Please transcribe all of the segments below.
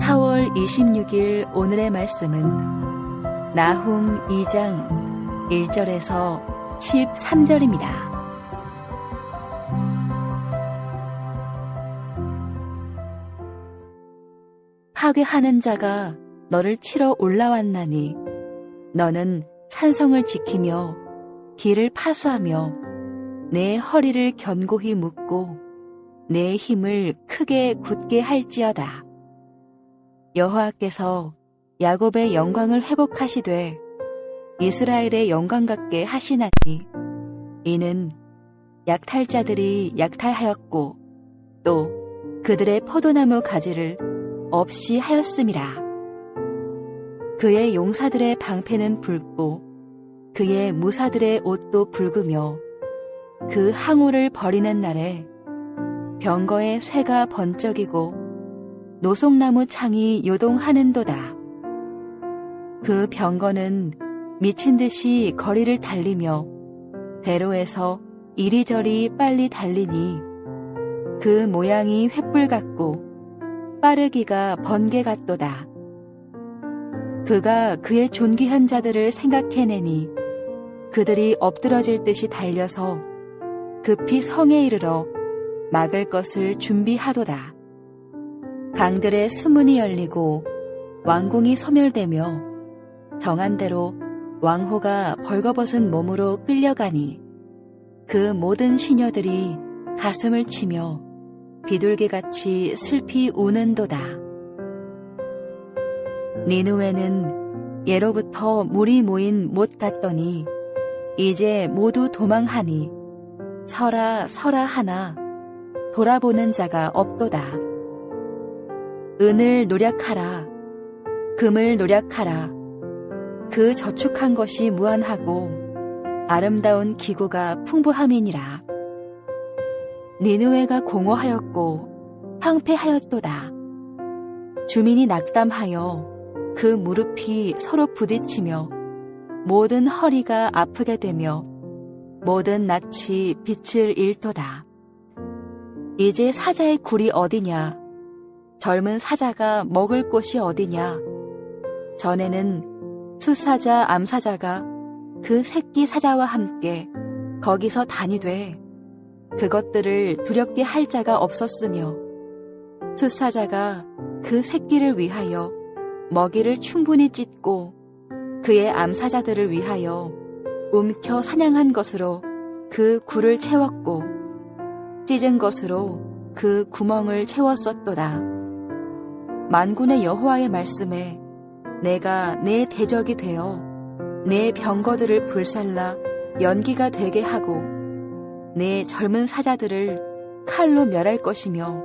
4월 26일 오늘의 말씀은 나훔 2장 1절에서 13절입니다. 파괴하는 자가 너를 치러 올라왔나니 너는 산성을 지키며 길을 파수하며 내 허리를 견고히 묶고 내 힘을 크게 굳게 할지어다. 여호와께서 야곱의 영광을 회복하시되 이스라엘의 영광 같게 하시나니 이는 약탈자들이 약탈하였고 또 그들의 포도나무 가지를 없이 하였음이라. 그의 용사들의 방패는 붉고 그의 무사들의 옷도 붉으며 그 항우를 버리는 날에 병거의 쇠가 번쩍이고 노송나무 창이 요동하는도다. 그 병거는 미친 듯이 거리를 달리며 대로에서 이리저리 빨리 달리니 그 모양이 횃불 같고 빠르기가 번개 같도다. 그가 그의 존귀한 자들을 생각해내니 그들이 엎드러질 듯이 달려서 급히 성에 이르러 막을 것을 준비하도다. 강들의 수문이 열리고 왕궁이 소멸되며 정한 대로 왕호가 벌거벗은 몸으로 끌려가니 그 모든 시녀들이 가슴을 치며 비둘기같이 슬피 우는도다. 니느웨는 예로부터 물이 모인 못 같더니 이제 모두 도망하니 서라 서라 하나 돌아보는 자가 없도다. 은을 노력하라. 금을 노력하라. 그 저축한 것이 무한하고 아름다운 기구가 풍부함이니라. 니느웨가 공허하였고 황폐하였도다. 주민이 낙담하여 그 무릎이 서로 부딪히며 모든 허리가 아프게 되며 모든 낯이 빛을 잃도다. 이제 사자의 굴이 어디냐? 젊은 사자가 먹을 곳이 어디냐? 전에는 숫사자 암사자가 그 새끼 사자와 함께 거기서 다니되 그것들을 두렵게 할 자가 없었으며 숫사자가 그 새끼를 위하여 먹이를 충분히 찢고 그의 암사자들을 위하여 움켜 사냥한 것으로 그 굴을 채웠고 찢은 것으로 그 구멍을 채웠었도다. 만군의 여호와의 말씀에 내가 내 대적이 되어 내 병거들을 불살라 연기가 되게 하고 내 젊은 사자들을 칼로 멸할 것이며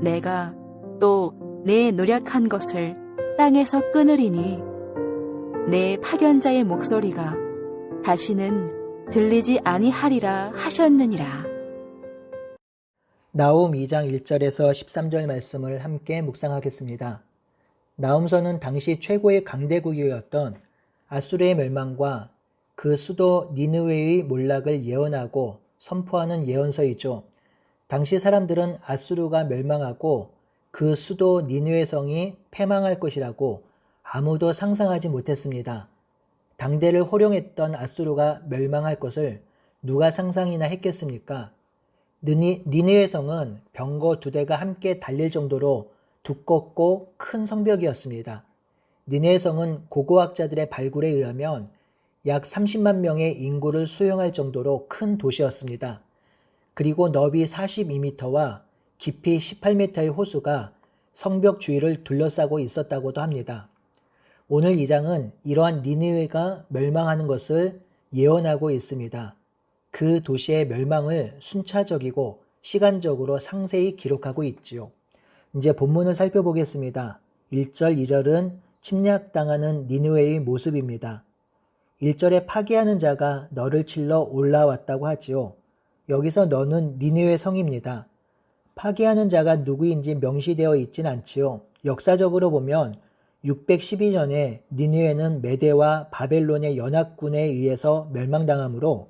내가 또 내 노력한 것을 땅에서 끊으리니 내 파견자의 목소리가 다시는 들리지 아니하리라 하셨느니라. 나훔 2장 1절에서 13절 말씀을 함께 묵상하겠습니다. 나훔서는 당시 최고의 강대국이었던 아수르의 멸망과 그 수도 니느웨의 몰락을 예언하고 선포하는 예언서이죠. 당시 사람들은 아수르가 멸망하고 그 수도 니느웨 성이 패망할 것이라고 아무도 상상하지 못했습니다. 당대를 호령했던 아수르가 멸망할 것을 누가 상상이나 했겠습니까? 니느웨 성은 병거 2대가 함께 달릴 정도로 두껍고 큰 성벽이었습니다. 니느웨 성은 고고학자들의 발굴에 의하면 약 30만 명의 인구를 수용할 정도로 큰 도시였습니다. 그리고 너비 42m와 깊이 18m의 호수가 성벽 주위를 둘러싸고 있었다고도 합니다. 오늘 이 장은 이러한 니느웨가 멸망하는 것을 예언하고 있습니다. 그 도시의 멸망을 순차적이고 시간적으로 상세히 기록하고 있지요. 이제 본문을 살펴보겠습니다. 1절, 2절은 침략당하는 니느웨의 모습입니다. 1절에 파괴하는 자가 너를 칠러 올라왔다고 하지요. 여기서 너는 니느웨 성입니다. 파괴하는 자가 누구인지 명시되어 있진 않지요. 역사적으로 보면 612년에 니느웨는 메대와 바벨론의 연합군에 의해서 멸망당하므로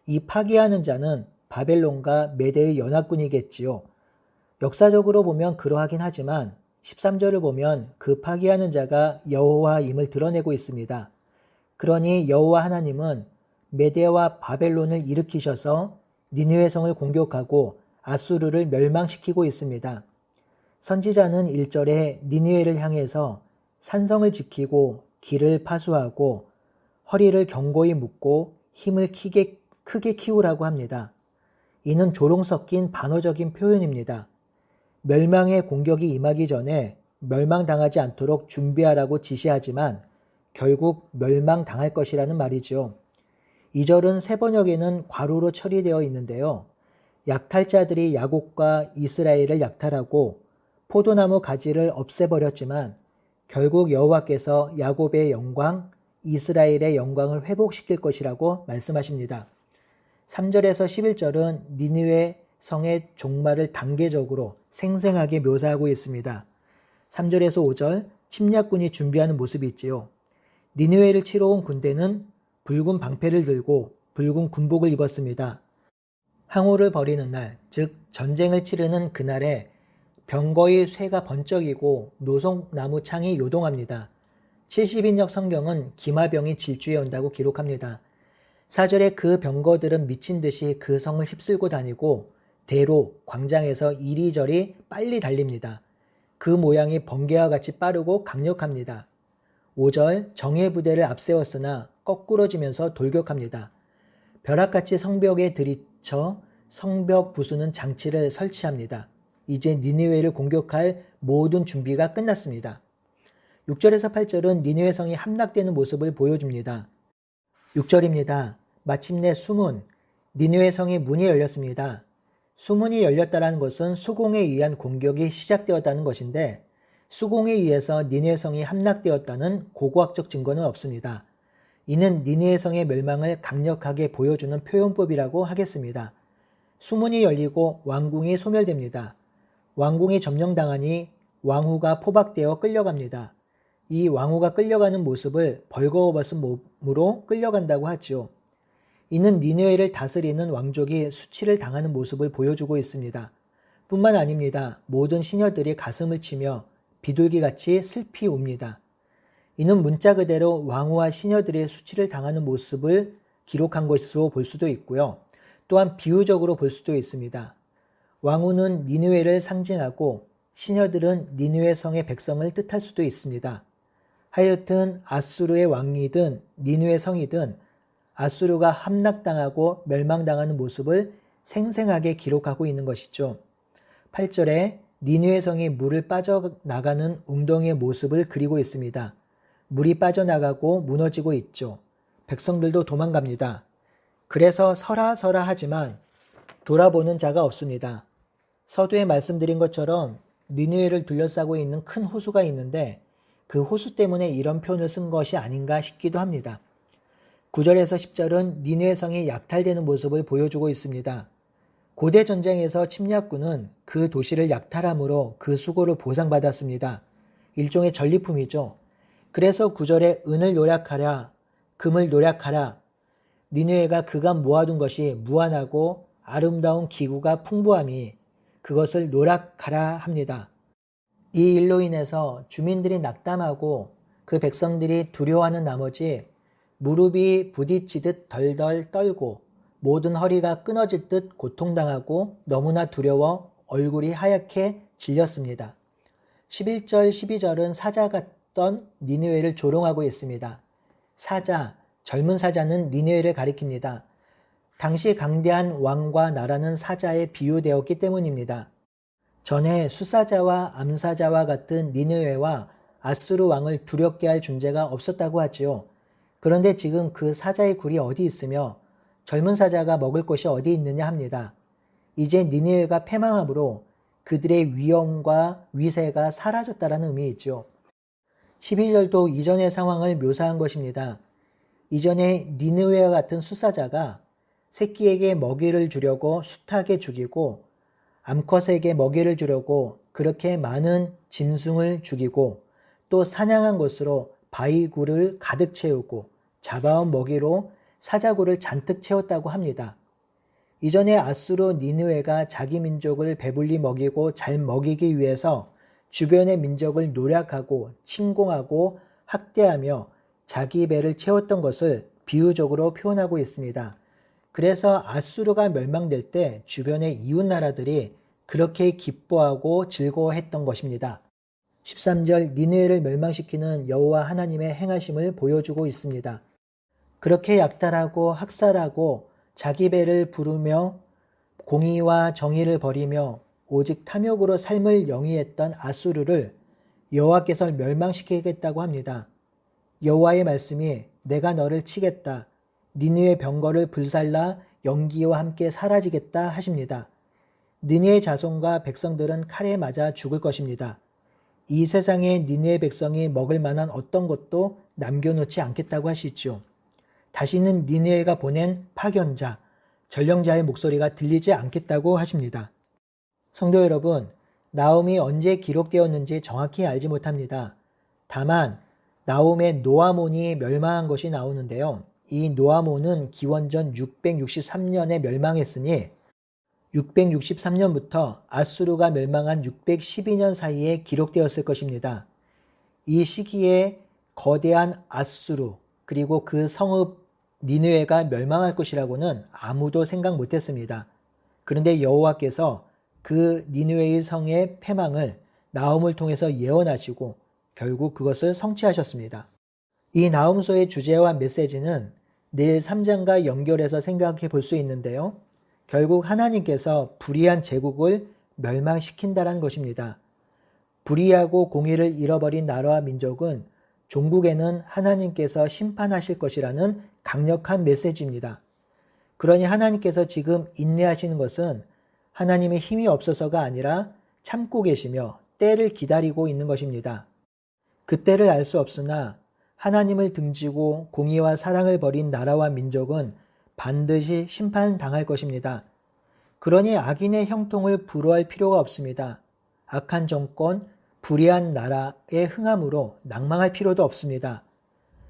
이 파괴하는 자는 바벨론과 메대의 연합군이겠지요. 역사적으로 보면 그러하긴 하지만 13절을 보면 그 파기하는 자가 여호와임을 드러내고 있습니다. 그러니 여호와 하나님은 메대와 바벨론을 일으키셔서 니느웨 성을 공격하고 아수르를 멸망시키고 있습니다. 선지자는 1절에 니느웨를 향해서 산성을 지키고 길을 파수하고 허리를 견고히 묶고 힘을 크게 키우라고 합니다. 이는 조롱 섞인 반어적인 표현입니다. 멸망의 공격이 임하기 전에 멸망당하지 않도록 준비하라고 지시하지만 결국 멸망당할 것이라는 말이죠. 2절은 세 번역에는 괄호로 처리되어 있는데요. 약탈자들이 야곱과 이스라엘을 약탈하고 포도나무 가지를 없애버렸지만 결국 여호와께서 야곱의 영광, 이스라엘의 영광을 회복시킬 것이라고 말씀하십니다. 3절에서 11절은 니느웨 성의 종말을 단계적으로 생생하게 묘사하고 있습니다. 3절에서 5절 침략군이 준비하는 모습이 있지요. 니느웨를 치러 온 군대는 붉은 방패를 들고 붉은 군복을 입었습니다. 항우를 벌이는 날, 즉 전쟁을 치르는 그날에 병거의 쇠가 번쩍이고 노송나무 창이 요동합니다. 70인역 성경은 기마병이 질주해 온다고 기록합니다. 4절에 그 병거들은 미친 듯이 그 성을 휩쓸고 다니고 대로, 광장에서 이리저리 빨리 달립니다. 그 모양이 번개와 같이 빠르고 강력합니다. 5절 정예 부대를 앞세웠으나 거꾸러지면서 돌격합니다. 벼락같이 성벽에 들이쳐 성벽 부수는 장치를 설치합니다. 이제 니느웨를 공격할 모든 준비가 끝났습니다. 6절에서 8절은 니느웨 성이 함락되는 모습을 보여줍니다. 6절입니다. 마침내 수문, 니느웨 성의 문이 열렸습니다. 수문이 열렸다는 것은 수공에 의한 공격이 시작되었다는 것인데 수공에 의해서 니느웨 성이 함락되었다는 고고학적 증거는 없습니다. 이는 니느웨 성의 멸망을 강력하게 보여주는 표현법이라고 하겠습니다. 수문이 열리고 왕궁이 소멸됩니다. 왕궁이 점령당하니 왕후가 포박되어 끌려갑니다. 이 왕후가 끌려가는 모습을 벌거벗은 몸으로 끌려간다고 하죠. 이는 니느웨를 다스리는 왕족이 수치를 당하는 모습을 보여주고 있습니다. 뿐만 아닙니다. 모든 시녀들이 가슴을 치며 비둘기같이 슬피 웁니다. 이는 문자 그대로 왕후와 시녀들의 수치를 당하는 모습을 기록한 것으로 볼 수도 있고요. 또한 비유적으로 볼 수도 있습니다. 왕후는 니느웨를 상징하고 시녀들은 니느웨 성의 백성을 뜻할 수도 있습니다. 하여튼 아수르의 왕이든 니느웨 성이든 아수르가 함락당하고 멸망당하는 모습을 생생하게 기록하고 있는 것이죠. 8절에 니느웨 성이 물을 빠져나가는 웅덩이의 모습을 그리고 있습니다. 물이 빠져나가고 무너지고 있죠. 백성들도 도망갑니다. 그래서 서라 하지만 돌아보는 자가 없습니다. 서두에 말씀드린 것처럼 니느웨를 둘러싸고 있는 큰 호수가 있는데 그 호수 때문에 이런 표현을 쓴 것이 아닌가 싶기도 합니다. 9절에서 10절은 니느웨 성이 약탈되는 모습을 보여주고 있습니다. 고대 전쟁에서 침략군은 그 도시를 약탈함으로 그 수고를 보상받았습니다. 일종의 전리품이죠. 그래서 9절에 은을 노략하라, 금을 노략하라. 니느웨가 그간 모아둔 것이 무한하고 아름다운 기구가 풍부함이 그것을 노략하라 합니다. 이 일로 인해서 주민들이 낙담하고 그 백성들이 두려워하는 나머지 무릎이 부딪히듯 덜덜 떨고 모든 허리가 끊어질 듯 고통당하고 너무나 두려워 얼굴이 하얗게 질렸습니다. 11절, 12절은 사자 같던 니느웨를 조롱하고 있습니다. 사자, 젊은 사자는 니느웨를 가리킵니다. 당시 강대한 왕과 나라는 사자에 비유되었기 때문입니다. 전에 수사자와 암사자와 같은 니느웨와 아수르 왕을 두렵게 할 존재가 없었다고 하지요. 그런데 지금 그 사자의 굴이 어디 있으며 젊은 사자가 먹을 곳이 어디 있느냐 합니다. 이제 니느웨가 패망함으로 그들의 위엄과 위세가 사라졌다는 의미이죠. 12절도 이전의 상황을 묘사한 것입니다. 이전에 니느웨와 같은 수사자가 새끼에게 먹이를 주려고 숱하게 죽이고 암컷에게 먹이를 주려고 그렇게 많은 짐승을 죽이고 또 사냥한 것으로 바위굴을 가득 채우고 잡아온 먹이로 사자굴을 잔뜩 채웠다고 합니다. 이전에 아수르 니느웨가 자기 민족을 배불리 먹이고 잘 먹이기 위해서 주변의 민족을 노략하고 침공하고 학대하며 자기 배를 채웠던 것을 비유적으로 표현하고 있습니다. 그래서 아수르가 멸망될 때 주변의 이웃 나라들이 그렇게 기뻐하고 즐거워했던 것입니다. 13절 니느웨를 멸망시키는 여호와 하나님의 행하심을 보여주고 있습니다. 그렇게 약탈하고 학살하고 자기 배를 부르며 공의와 정의를 버리며 오직 탐욕으로 삶을 영위했던 아수르를 여호와께서 멸망시키겠다고 합니다. 여호와의 말씀이 내가 너를 치겠다. 니느웨 병거를 불살라 연기와 함께 사라지겠다 하십니다. 니느웨 자손과 백성들은 칼에 맞아 죽을 것입니다. 이 세상에 니느웨 백성이 먹을 만한 어떤 것도 남겨놓지 않겠다고 하시죠. 다시는 니느웨가 보낸 파견자, 전령자의 목소리가 들리지 않겠다고 하십니다. 성도 여러분, 나훔이 언제 기록되었는지 정확히 알지 못합니다. 다만 나훔의 노아몬이 멸망한 것이 나오는데요. 이 노아몬은 기원전 663년에 멸망했으니 663년부터 아수르가 멸망한 612년 사이에 기록되었을 것입니다. 이 시기에 거대한 아수르 그리고 그 성읍 니느웨가 멸망할 것이라고는 아무도 생각 못했습니다. 그런데 여호와께서 그 니느웨의 성의 패망을 나훔을 통해서 예언하시고 결국 그것을 성취하셨습니다. 이 나훔서의 주제와 메시지는 내일 3장과 연결해서 생각해 볼 수 있는데요. 결국 하나님께서 불의한 제국을 멸망시킨다는 것입니다. 불의하고 공의를 잃어버린 나라와 민족은 종국에는 하나님께서 심판하실 것이라는 강력한 메시지입니다. 그러니 하나님께서 지금 인내하시는 것은 하나님의 힘이 없어서가 아니라 참고 계시며 때를 기다리고 있는 것입니다. 그 때를 알 수 없으나 하나님을 등지고 공의와 사랑을 버린 나라와 민족은 반드시 심판당할 것입니다. 그러니 악인의 형통을 부러워할 필요가 없습니다. 악한 정권, 불의한 나라의 흥함으로 낭망할 필요도 없습니다.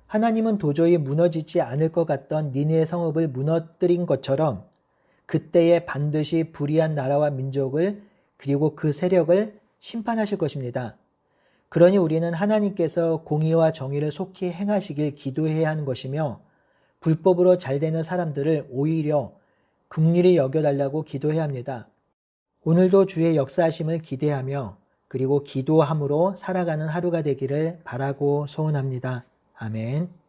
하나님은 도저히 무너지지 않을 것 같던 니느웨 성읍을 무너뜨린 것처럼 그때에 반드시 불의한 나라와 민족을 그리고 그 세력을 심판하실 것입니다. 그러니 우리는 하나님께서 공의와 정의를 속히 행하시길 기도해야 하는 것이며 불법으로 잘 되는 사람들을 오히려 긍휼히 여겨달라고 기도해야 합니다. 오늘도 주의 역사하심을 기대하며 그리고 기도함으로 살아가는 하루가 되기를 바라고 소원합니다. 아멘.